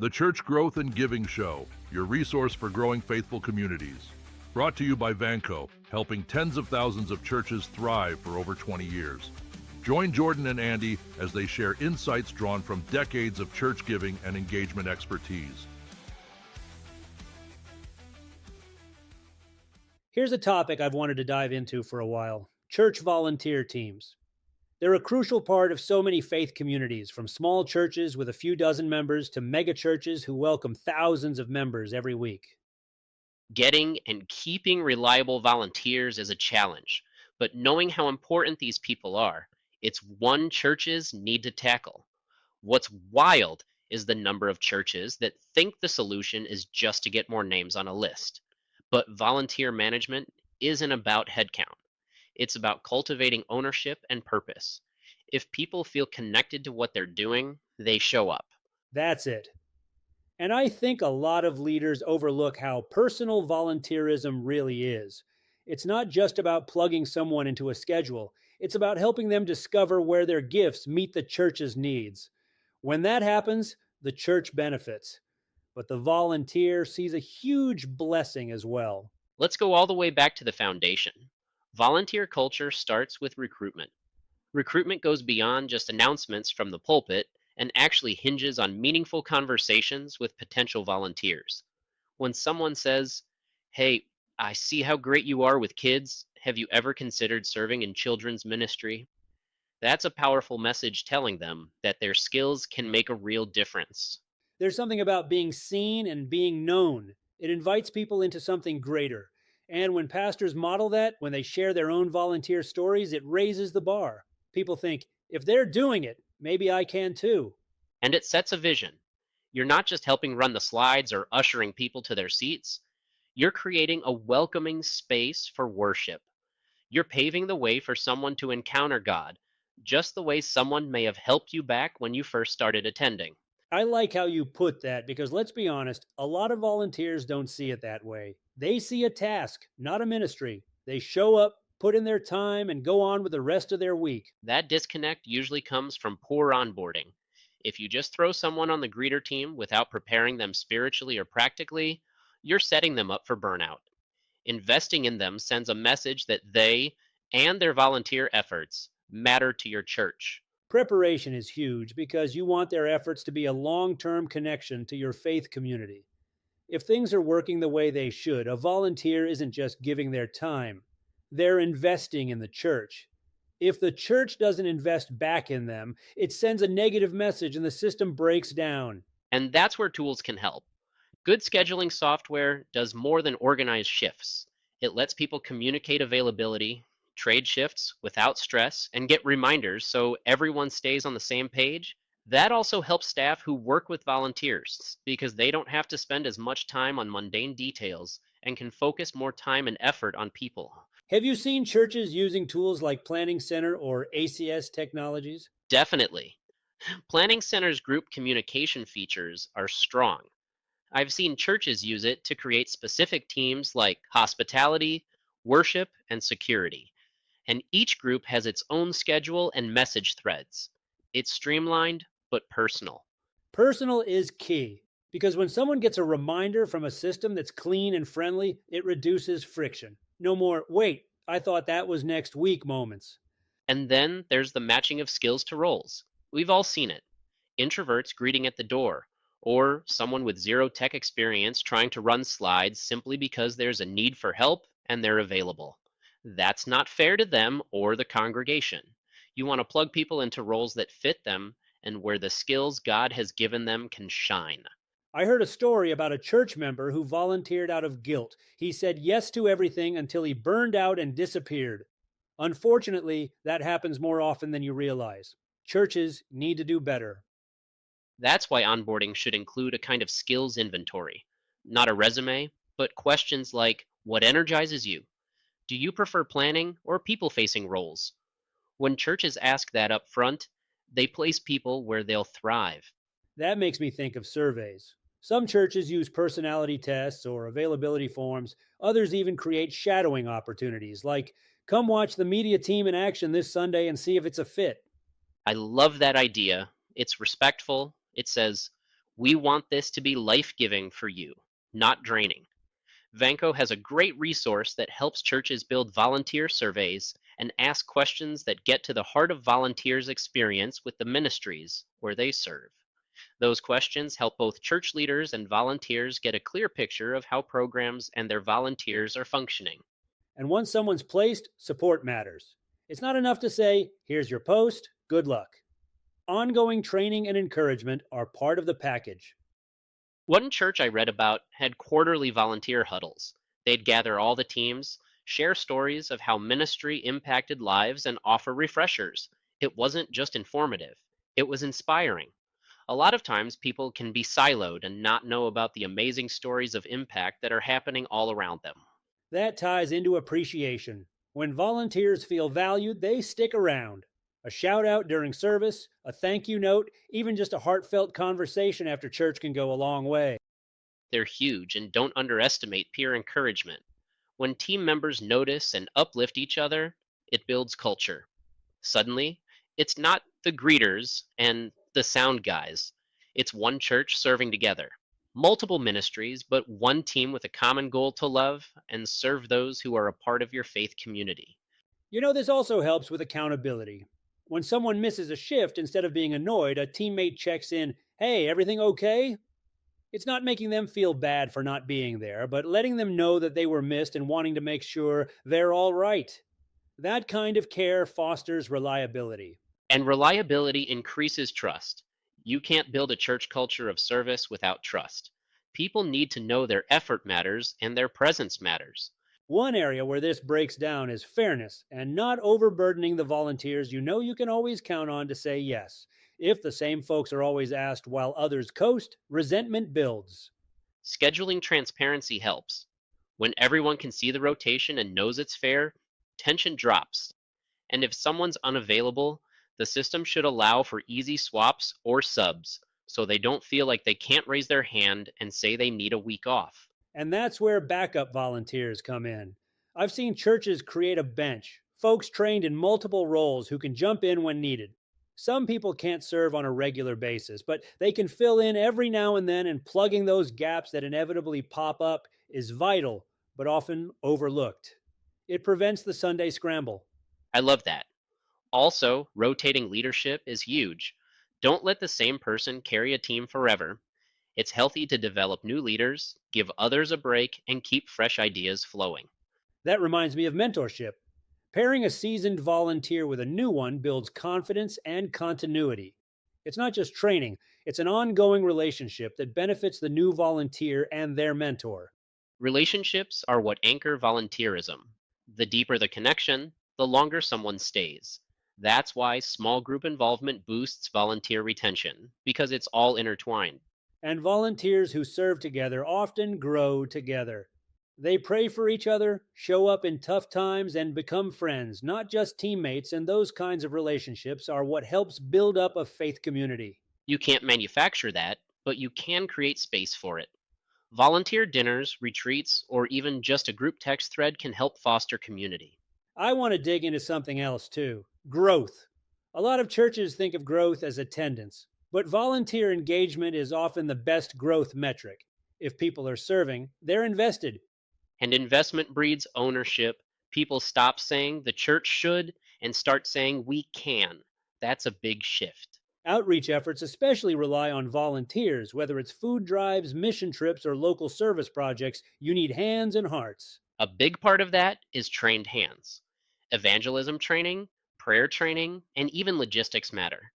The Church Growth and Giving Show, your resource for growing faithful communities. Brought to you by Vanco, helping tens of thousands of churches thrive for over 20 years. Join Jordan and Andy as they share insights drawn from decades of church giving and engagement expertise. Here's a topic I've wanted to dive into for a while: church volunteer teams. They're a crucial part of so many faith communities, from small churches with a few dozen members to megachurches who welcome thousands of members every week. Getting and keeping reliable volunteers is a challenge, but knowing how important these people are, it's one churches need to tackle. What's wild is the number of churches that think the solution is just to get more names on a list. But volunteer management isn't about headcount. It's about cultivating ownership and purpose. If people feel connected to what they're doing, they show up. That's it. And I think a lot of leaders overlook how personal volunteerism really is. It's not just about plugging someone into a schedule, it's about helping them discover where their gifts meet the church's needs. When that happens, the church benefits, but the volunteer sees a huge blessing as well. Let's go all the way back to the foundation. Volunteer culture starts with recruitment. Recruitment goes beyond just announcements from the pulpit and actually hinges on meaningful conversations with potential volunteers. When someone says, "Hey, I see how great you are with kids. Have you ever considered serving in children's ministry?" That's a powerful message telling them that their skills can make a real difference. There's something about being seen and being known. It invites people into something greater. And when pastors model that, when they share their own volunteer stories, it raises the bar. People think, if they're doing it, maybe I can too. And it sets a vision. You're not just helping run the slides or ushering people to their seats, you're creating a welcoming space for worship. You're paving the way for someone to encounter God, just the way someone may have helped you back when you first started attending. I like how you put that because let's be honest, a lot of volunteers don't see it that way. They see a task, not a ministry. They show up, put in their time, and go on with the rest of their week. That disconnect usually comes from poor onboarding. If you just throw someone on the greeter team without preparing them spiritually or practically, you're setting them up for burnout. Investing in them sends a message that they and their volunteer efforts matter to your church. Preparation is huge because you want their efforts to be a long term connection to your faith community. If things are working the way they should, a volunteer isn't just giving their time, they're investing in the church. If the church doesn't invest back in them, it sends a negative message and the system breaks down. And that's where tools can help. Good scheduling software does more than organize shifts. It lets people communicate availability, trade shifts without stress, and get reminders so everyone stays on the same page. That also helps staff who work with volunteers because they don't have to spend as much time on mundane details and can focus more time and effort on people. Have you seen churches using tools like Planning Center or ACS technologies? Definitely. Planning Center's group communication features are strong. I've seen churches use it to create specific teams like hospitality, worship, and security. And each group has its own schedule and message threads. It's streamlined but personal. Personal is key because when someone gets a reminder from a system that's clean and friendly, it reduces friction. No more, wait, I thought that was next week moments. And then there's the matching of skills to roles. We've all seen it. Introverts greeting at the door, or someone with zero tech experience trying to run slides simply because there's a need for help and they're available. That's not fair to them or the congregation. You want to plug people into roles that fit them and where the skills God has given them can shine. I heard a story about a church member who volunteered out of guilt. He said yes to everything until he burned out and disappeared. Unfortunately, that happens more often than you realize. Churches need to do better. That's why onboarding should include a kind of skills inventory, not a resume, but questions like, what energizes you? Do you prefer planning or people-facing roles? When churches ask that up front, they place people where they'll thrive. That makes me think of surveys. Some churches use personality tests or availability forms. Others even create shadowing opportunities, like come watch the media team in action this Sunday and see if it's a fit. I love that idea. It's respectful. It says, We want this to be life-giving for you, not draining. Vanco has a great resource that helps churches build volunteer surveys and ask questions that get to the heart of volunteers' experience with the ministries where they serve. Those questions help both church leaders and volunteers get a clear picture of how programs and their volunteers are functioning. And once someone's placed, support matters. It's not enough to say, here's your post, good luck. Ongoing training and encouragement are part of the package. One church I read about had quarterly volunteer huddles. They'd gather all the teams, share stories of how ministry impacted lives, and offer refreshers. It wasn't just informative, it was inspiring. A lot of times, people can be siloed and not know about the amazing stories of impact that are happening all around them. That ties into appreciation. When volunteers feel valued, they stick around. A shout out during service, a thank you note, even just a heartfelt conversation after church can go a long way. They're huge, and don't underestimate peer encouragement. When team members notice and uplift each other, it builds culture. Suddenly, it's not the greeters and the sound guys. It's one church serving together. Multiple ministries, but one team with a common goal to love and serve those who are a part of your faith community. This also helps with accountability. When someone misses a shift, instead of being annoyed, a teammate checks in, hey, everything okay? It's not making them feel bad for not being there, but letting them know that they were missed and wanting to make sure they're all right. That kind of care fosters reliability. And reliability increases trust. You can't build a church culture of service without trust. People need to know their effort matters and their presence matters. One area where this breaks down is fairness and not overburdening the volunteers you can always count on to say yes. If the same folks are always asked while others coast, resentment builds. Scheduling transparency helps. When everyone can see the rotation and knows it's fair, tension drops. And if someone's unavailable, the system should allow for easy swaps or subs so they don't feel like they can't raise their hand and say they need a week off. And that's where backup volunteers come in. I've seen churches create a bench, folks trained in multiple roles who can jump in when needed. Some people can't serve on a regular basis, but they can fill in every now and then, and plugging those gaps that inevitably pop up is vital, but often overlooked. It prevents the Sunday scramble. I love that. Also, rotating leadership is huge. Don't let the same person carry a team forever. It's healthy to develop new leaders, give others a break, and keep fresh ideas flowing. That reminds me of mentorship. Pairing a seasoned volunteer with a new one builds confidence and continuity. It's not just training, it's an ongoing relationship that benefits the new volunteer and their mentor. Relationships are what anchor volunteerism. The deeper the connection, the longer someone stays. That's why small group involvement boosts volunteer retention, because it's all intertwined. And volunteers who serve together often grow together. They pray for each other, show up in tough times, and become friends, not just teammates, and those kinds of relationships are what helps build up a faith community. You can't manufacture that, but you can create space for it. Volunteer dinners, retreats, or even just a group text thread can help foster community. I want to dig into something else too: growth. A lot of churches think of growth as attendance, but volunteer engagement is often the best growth metric. If people are serving, they're invested. And investment breeds ownership. People stop saying the church should and start saying we can. That's a big shift. Outreach efforts especially rely on volunteers. Whether it's food drives, mission trips, or local service projects, you need hands and hearts. A big part of that is trained hands. Evangelism training, prayer training, and even logistics matter.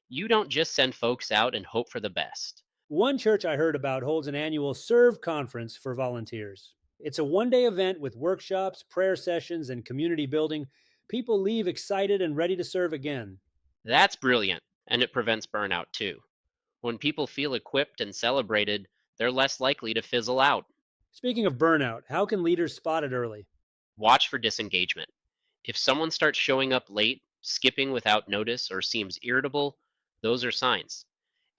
You don't just send folks out and hope for the best. One church I heard about holds an annual Serve conference for volunteers. It's a one-day event with workshops, prayer sessions, and community building. People leave excited and ready to serve again. That's brilliant, and it prevents burnout too. When people feel equipped and celebrated, they're less likely to fizzle out. Speaking of burnout, how can leaders spot it early? Watch for disengagement. If someone starts showing up late, skipping without notice, or seems irritable, those are signs.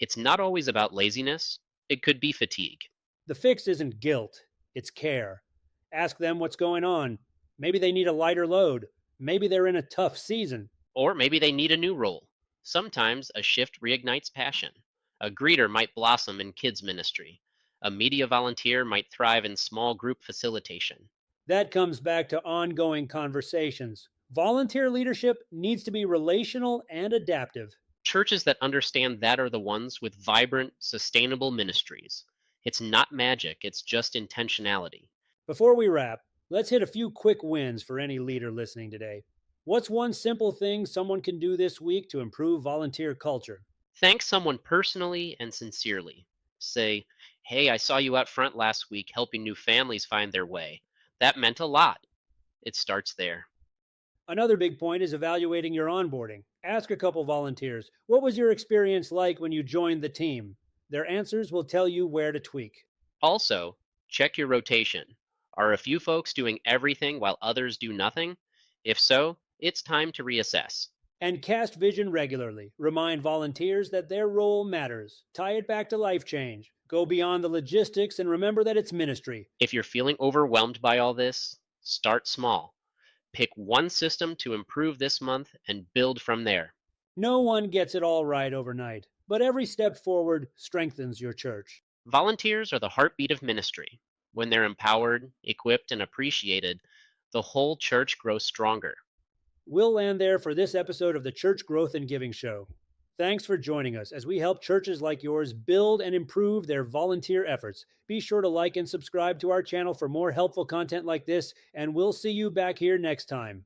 It's not always about laziness. It could be fatigue. The fix isn't guilt, it's care. Ask them what's going on. Maybe they need a lighter load. Maybe they're in a tough season. Or maybe they need a new role. Sometimes a shift reignites passion. A greeter might blossom in kids ministry. A media volunteer might thrive in small group facilitation. That comes back to ongoing conversations. Volunteer leadership needs to be relational and adaptive. Churches that understand that are the ones with vibrant, sustainable ministries. It's not magic, it's just intentionality. Before we wrap, let's hit a few quick wins for any leader listening today. What's one simple thing someone can do this week to improve volunteer culture? Thank someone personally and sincerely. Say, hey, I saw you out front last week helping new families find their way. That meant a lot. It starts there. Another big point is evaluating your onboarding. Ask a couple volunteers, what was your experience like when you joined the team? Their answers will tell you where to tweak. Also, check your rotation. Are a few folks doing everything while others do nothing? If so, it's time to reassess. And cast vision regularly. Remind volunteers that their role matters. Tie it back to life change. Go beyond the logistics and remember that it's ministry. If you're feeling overwhelmed by all this, start small. Pick one system to improve this month and build from there. No one gets it all right overnight, but every step forward strengthens your church. Volunteers are the heartbeat of ministry. When they're empowered, equipped, and appreciated, the whole church grows stronger. We'll land there for this episode of the Church Growth and Giving Show. Thanks for joining us as we help churches like yours build and improve their volunteer efforts. Be sure to like and subscribe to our channel for more helpful content like this, and we'll see you back here next time.